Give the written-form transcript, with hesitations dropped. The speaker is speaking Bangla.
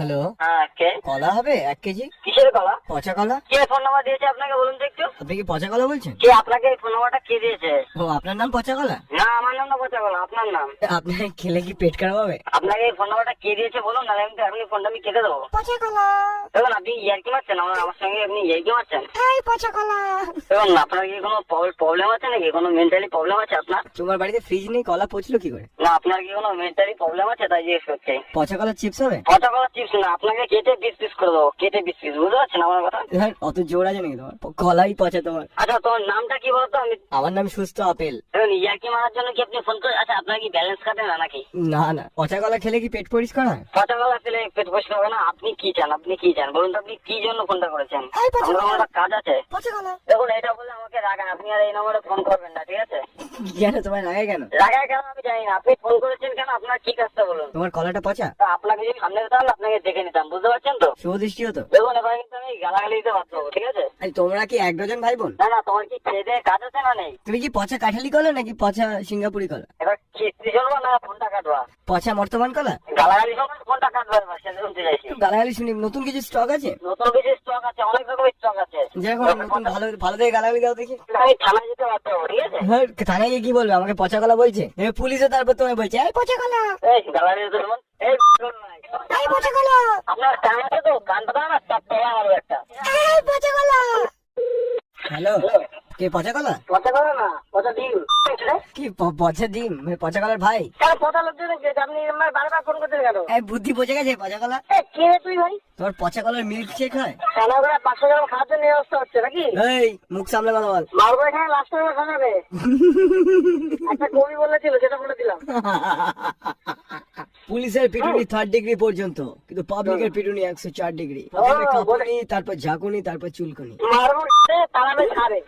হ্যালো, হ্যাঁ, কে? কলা হবে 1 কেজি? কিসের কলা? পচা কলা। কে ফোন নাম্বার দিয়েছে আপনাকে বলুন তো একটু? আপনি কি পচা কলা বলছেন? কে আপনাকে এই ফোন নাম্বারটা কে দিয়েছে? ও, আপনার নাম পচা কলা? না, আমার নাম না পচা কলা, আপনার নাম। আপনি খেলে কি পেট খারাপ হবে? আপনাকে এই ফোন নাম্বারটা কে দিয়েছে বলুন, না আমি তো এখনই ফোনটা আমি কেটে দেবো। পচা কলা। দেখুন, আপনি ইয়ার্কি মারছেন আমার সঙ্গে, আপনি ইয়ার্কি মারছেন। এই পচা কলা। দেখুন, আপনার কি কোনো প্রবলেম আছে নাকি? কোনো মেন্টালি প্রবলেম আছে আপনার? তোমার বাড়িতে ফ্রিজ নেই, কলা পচলো কি করে? না, আপনার কি কোনো মেন্টালি প্রবলেম আছে তাই জিজ্ঞেস করছি। পচা কলা চিপস হবে? পচা কলা চিপস না, আপনাকে কেটে পিস পিস করে দেবো, কেটে পিস পিস, বুঝতে পারছেন আমার কথা? হ্যাঁ, অত জোর আছে নাকি তোমার? কলাই পচা তোমার। আচ্ছা, তোমার নামটা কি বলতো? আমি আমার নাম সুস্থ আপেল। দেখুন, ইয়ার্কি মারার জন্য কি আপনি ফোন করে? আচ্ছা, আপনার কি ব্যালেন্স কাটে না নাকি? না না, পচা কলা খেলে কি পেট পরিষ্কার হয়? পচা কলা পেলে পেট পরিষ্কার হবে না? আপনি কি চান? আপনি কি চান বলুন তো? আপনি কি জন্য ফোনটা করেছেন? আমার একটা কাজ আছে। পচা কলা। দেখুন, এটা বলে আমাকে রাগান, আপনি আর এই নম্বরে ফোন করবেন না, ঠিক আছে? কেন তোমার রাগে কেন? রাগায় কেন আমি জানি না, আপনি ফোন করেছেন কেন? আপনার কি কাজটা বলুন? তোমার কলাটা পচা? তা আপনাকে যদি সামনে যেতে হলে আপনাকে দেখে নিতাম, বুঝতে পারছেন তো? শুভ দৃষ্টি হতো। দেখুন, এবার কিন্তু আমি গালাগালি দিতে বাধ্য হবো, ঠিক আছে? এই তোমরা কি 1 ডজন ভাই বোন? না না, তোমার কি খেয়ে দেয়ে কাজ আছে না নেই? তুমি কি পচা কাঠালি কলা নাকি পচা সিঙ্গাপুরি কলা? এবার কিস্তি চলবো না ফোনটা কাটবা? পচা বর্তমান কলা? গালাগালি শোনো, ফোনটা কাটবা এবার, সেটা শুনতে চাইছি। গালাগালি শুনি। নতুন কিছু স্টক আছে? নতুন কিছু স্টক আছে, অনেক রকমের স্টক আছে। যেরকম নতুন ভালো ভালো থেকে গালাগালি দাও দেখি। আমি থানায় যেতে বাধ্য হবো, ঠিক আছে? হ্যাঁ, থানায় গিয়ে কি বলবে? আমাকে পচা কলা বলছে। এবার পুলিশে তারপর তোমায় বলছে এই পচা কলা। এই গালাগালি দিতে বলুন। এই এই পচা কলা। আপনার কান আছে তো? কান পাতা না, চাপ দেওয়া মারবো একটা। এই পচা কলা। হ্যালো, কে পচা কলা? পচা করো না, পচা ডিম। কি পচা ডিম? পচা কলার ভাই? কেন পচা লোক দেখেছে? আপনি আমার বারবার ফোন করতে কেন? এই বুদ্ধি পচে গেছে পচা কলা। কে রে তুই ভাই? তোমার পচা কলার মিল্ক শেক হয়? খানা করে 500 গ্রাম খাওয়ার জন্য এই অবস্থা হচ্ছে নাকি? এই মুখ সামলে কথা বল। মারবো এখানে, লাস্ট টাইমে খাওয়াবে। একটা কবি বলেছিল, সেটা বলে দিলাম। পুলিশের পিটুনি 3rd ডিগ্রি পর্যন্ত, কিন্তু পাবলিকের পিটুনি 104 ডিগ্রি। প্রথমে কাঁপুনি, তারপর ঝাঁকুনি, তারপর চুলকুনি। মারবো তারা খাবে।